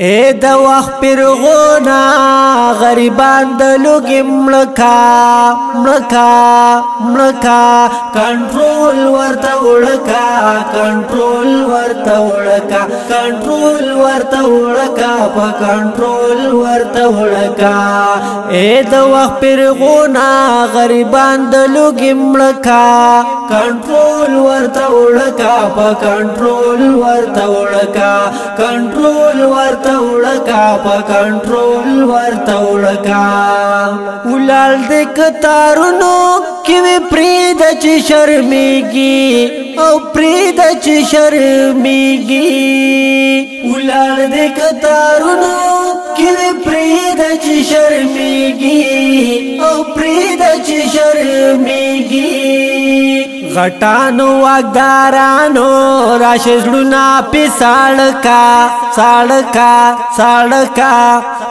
اے د وخت پیرغونا غریبان د لوګي مړکا کنټرول ورته وړکا کنټرول ورته وړکا په کنټرول ورته وړکا اے د وخت پیرغونا غریبان د لوګي مړکا کنټرول ورته وړکا په کنټرول ورته وړکا کنټرول ورته وړکا په کنټرول ورته وړکا ولال د کتارونو کې وی پرید چې شرمېږي او پرید چې شرمېږي ولال د کتارونو کې وی پرید چې شرمېږي او پرید چې شرمېږي غټانو واګدارانو راشزړونا په ساړکا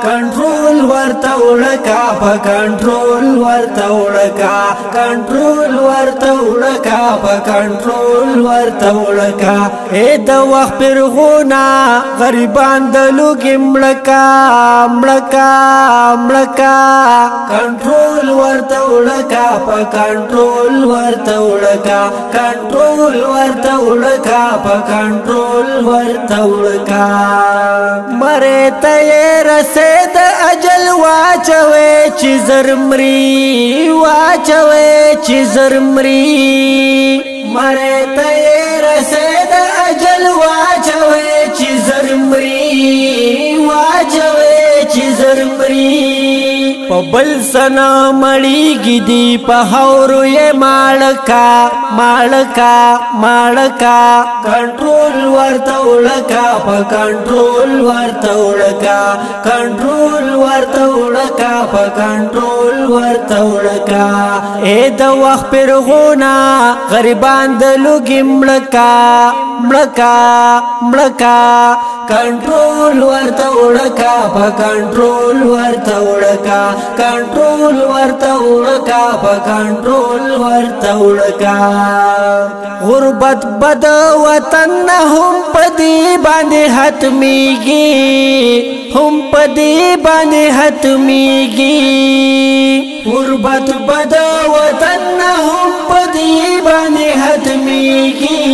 کنټرول ورته وړکا په کنټرول ورته وړکا کنټرول ورته وړکا په کنټرول ورته وړکا اے د وخت پیرغونا غریبان د لوګي مړکا کنټرول ورته وړکا په کنټرول ورته وړکا کنټرول ورته وړکا په کنټرول ورته وړکا مره ته رسید اجل واچوي چې زرمري مره ته رسید اجل واچوي چې زرمري په بل سنا مړیږي دی په هورو یې مالکا کنټرول ورته وړکا په کنټرول ورته وړکا کنټرول ورته وړکا په کنټرول ورته وړکا اے د وخت پیرغونا غریبان د لوګي مړکا کنټرول ورته وړکا په کنټرول ورته وړکا کنټرول ورته وړکا په کنټرول ورته وړکا غربت بد وطن هم پدی باندې ختميږي غربت بد وطن هم پدی باندې ختميږي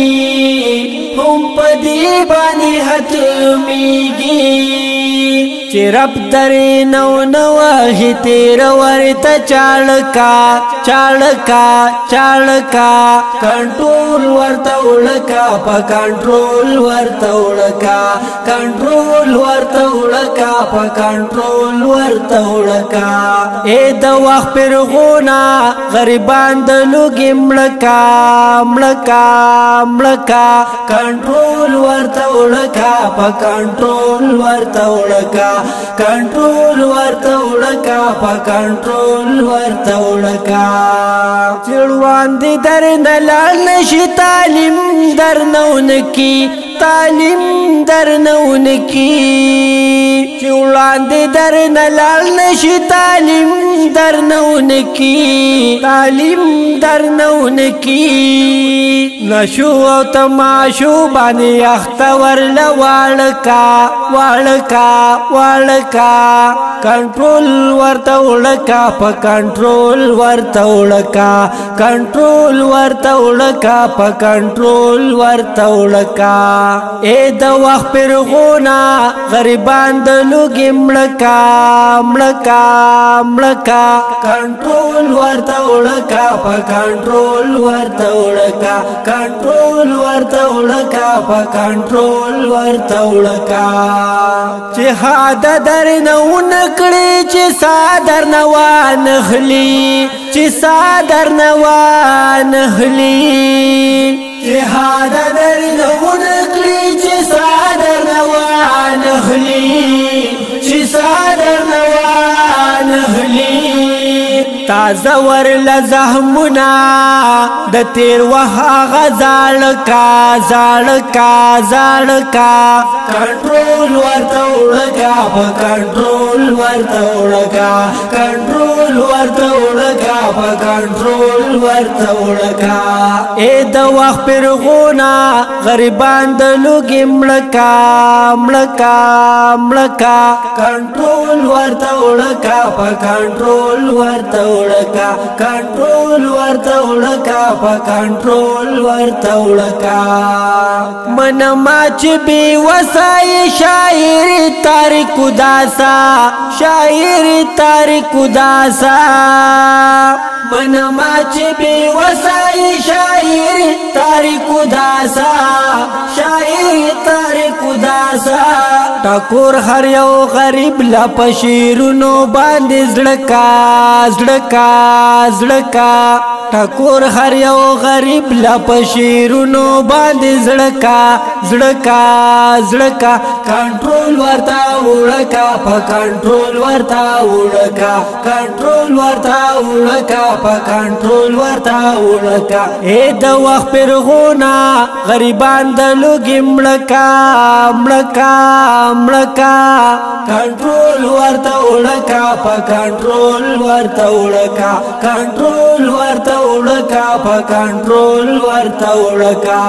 چې رب درې نو وهي تیر ورته چالکا کنټرول ورته وړکا په کنټرول ورته وړکا کنټرول ورته وړکا په کنټرول ورته وړکا اے د وخت پیرغونا غریبان د لوګي مړکا کنټرول ورته وړکا په کنټرول ورته وړکا کنټرول ورته وړکا په کنټرول ورته وړکا چړوان دي درن لاړ نشي تعلیم درنونکي چړوان دي درن لاړ نشي تعلیم درنونکي نشو او تماشو باندې اختور لوالکا کنټرول ورته وړکا په کنټرول ورته وړکا کنټرول ورته وړکا په کنټرول ورته وړکا اے د وخت پیرغونا غریبان د لوګي مړکا کنټرول ورته وړکا په کنټرول ورته وړکا کنټرول ورته وړکا په کنټرول ورته وړکا چې هاده درنه ونکړي چې صادر نوان خلی چې هاده درنه ونکړي چې صادر نوان خلی تازه ور لزهمنا د تیر وها غزالکا کنټرول ورته وړکا په کنټرول ورته وړکا کنټرول کنټرول ورته وړکا په کنټرول ورته وړکا اے د وخت پرغونا غریبان د لوګي مړکا مړکا مړکا کنټرول ورته وړکا په کنټرول ورته وړکا کنټرول ورته وړکا په کنټرول ورته وړکا من ما چې بي وسای شاعر تاریخ داسا شاعر تاریخ داسا من ما چې بي وسای شاعر تاریخ داسا شاعر تاریخ داسا ټکور هر یو غریب لا پشیرونو باندې زړکا زړکا زړکا ټکور هر یو غریب لا پشیرونو باندې زړکا زړکا زړکا کنټرول ورته وړکا په کنټرول ورته وړکا کنټرول ورته وړکا په کنټرول ورته وړکا اے د وخت پرغونا غریبان د لوګي مړکا مړکا مړکا کنټرول ورته وړکا په کنټرول ورته وړکا کنټرول ورته وړکا په کنټرول ورته وړکا